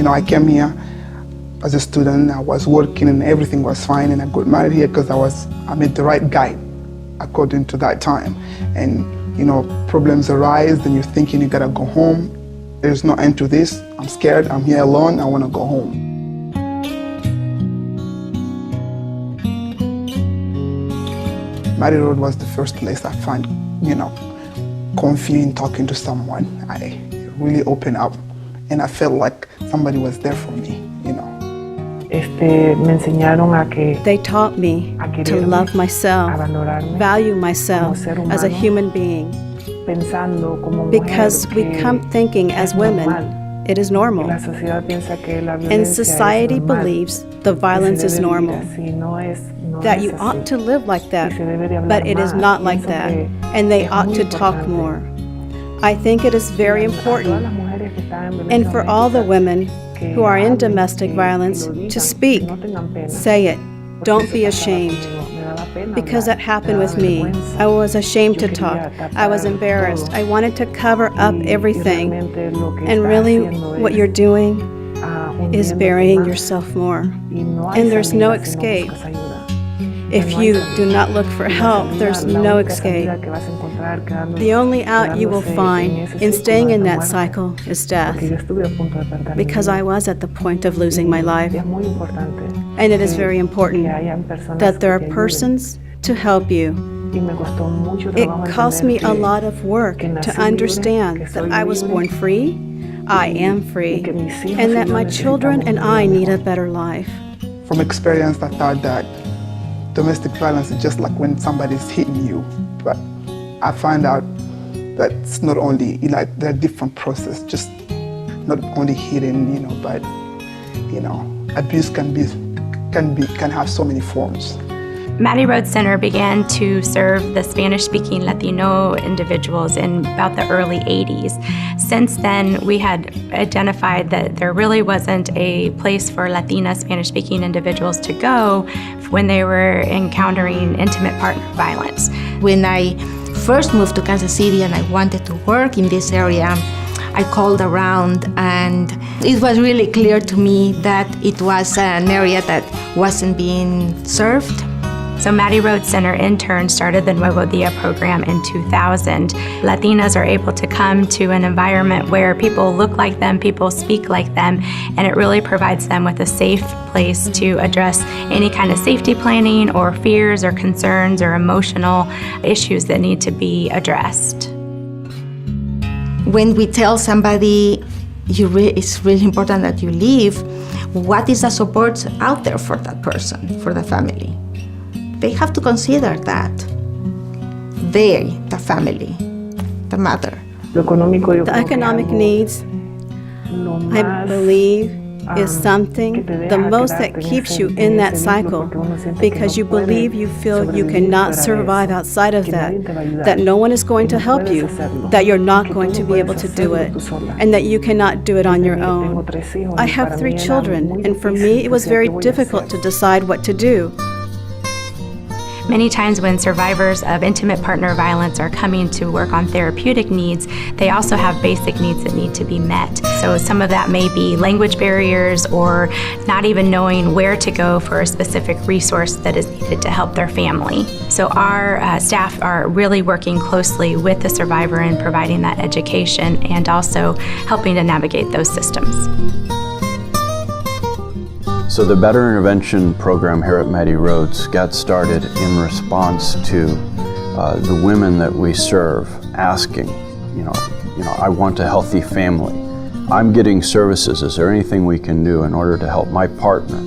I came here as a student, I was working and everything was fine, and I got married here because I met the right guy according to that time. And problems arise, then you're thinking you gotta go home. There's no end to this. I'm scared, I'm here alone, I wanna go home. Mattie Rhodes was the first place I found, comfy in talking to someone. I really opened up and I felt like somebody was there for me, Me enseñaron a que They taught me to love myself, value myself as a human being. pensando como Because mujer we que come thinking as women, it is normal. la sociedad piensa que la violencia And es society normal, believes the que violence se is debe vivir normal, así, no that es you así. ought to live like that, Y se debe de hablar but it is más. not like Pienso that, que and they es ought muy to talk importante. more. I think it is very A todas important, las mujeres que están en and violencia for all the doméstica, women que who are in hablen, domestic que violence lo digan, to que speak, no tengan pena. say it, Porque don't eso be pasaba ashamed. conmigo, me daba pena Because hablar, that happened me with daba me. vergüenza. I was ashamed to Yo talk. quería I was tapar embarrassed. todo. I wanted to cover up Y everything. realmente lo que And está really, haciendo what es, you're doing is hundiéndote burying más. yourself more. Y no hay And there's no salida si no escape. buscas ayuda. If No hay you salida. do not look for Y la help, salida, there's la no única escape. salida que vas a encontrar The only out you will quedándose en find ese in círculo staying in es la that muerte. cycle is death, Porque yo estuve a punto de perder mi because I vida. was at the point of losing my life. Y es muy importante And it is que- very important que hayan personas that there que are te ayuden. persons to help you. Y me costó mucho It trabajo cost me entender a lot of work que nací to libre, understand que that soy I was libre, born free, I am y free, que mis hijos and y that yo my children and necesitamos una I vida need a mejor. better life. From experience, I thought that domestic violence is just like when somebody's hitting you. But I find out that it's not only, there are different processes, just not only hitting, but, abuse can have so many forms. Mattie Rhodes Center began to serve the Spanish-speaking Latino individuals in about the early 80s. Since then, we had identified that there really wasn't a place for Latina Spanish-speaking individuals to go when they were encountering intimate partner violence. When I first moved to Kansas City and I wanted to work in this area, I called around, and it was really clear to me that it was an area that wasn't being served. So Mattie Rhodes Center in turn started the Nuevo Dia program in 2000. Latinas are able to come to an environment where people look like them, people speak like them, and it really provides them with a safe place to address any kind of safety planning or fears or concerns or emotional issues that need to be addressed. When we tell somebody it's really important that you leave, what is the support out there for that person, for the family? They have to consider that. They, the family, the mother. Lo económico, yo The creo que economic algo needs, lo I más, believe, is que something, te deja the most that quedarte en keeps ese- you en in that ese vínculo, cycle, porque uno siente que because no you puede believe you feel you sobrevivir cannot fuera de survive eso, outside of que that, nadie te va a ayudar, that no one is going que to no help puedes you, hacerlo, that you're not que going tú to no be able puedes to do hacerlo it, tú sola. and that you cannot do it on your Tengo own. 3 hijos, I y have para 3 mí era children, muy and for difícil me it was decir, very ¿qué voy a difficult hacer? to decide what to do. Many times when survivors of intimate partner violence are coming to work on therapeutic needs, they also have basic needs that need to be met. So some of that may be language barriers or not even knowing where to go for a specific resource that is needed to help their family. So our staff are really working closely with the survivor in providing that education and also helping to navigate those systems. So the Better Intervention program here at Mattie Rhodes got started in response to the women that we serve asking, I want a healthy family. I'm getting services. Is there anything we can do in order to help my partner?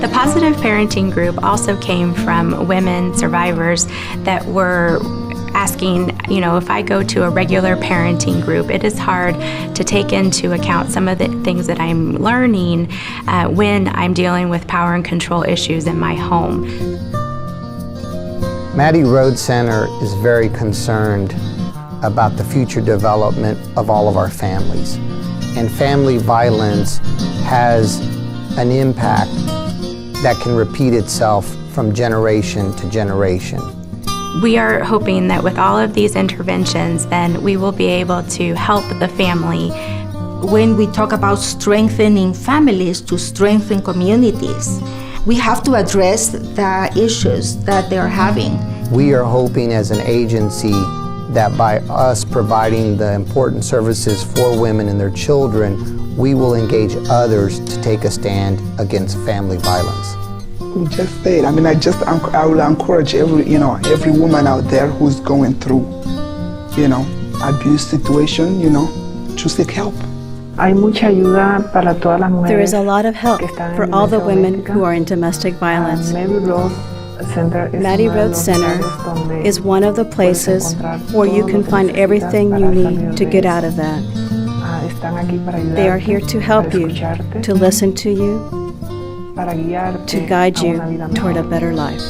The Positive Parenting Group also came from women survivors that were asking, if I go to a regular parenting group, it is hard to take into account some of the things that I'm learning when I'm dealing with power and control issues in my home. Mattie Rhodes Center is very concerned about the future development of all of our families. And family violence has an impact that can repeat itself from generation to generation. We are hoping that with all of these interventions, then we will be able to help the family when we talk about strengthening families to strengthen communities, we have to address the issues that they're having. We are hoping as an agency that by us providing the important services for women and their children, we will engage others to take a stand against family violence. You just said, I will encourage every woman out there who's going through, abuse situation, to seek help. Hay mucha ayuda para todas las mujeres. There is a lot of help que están en for all the violencia women doméstica. who are in domestic violence. Mattie Rhodes Center is one of the places where you can find everything you need to get out of that. They are here to help you, to listen to you, to guide you toward a better life.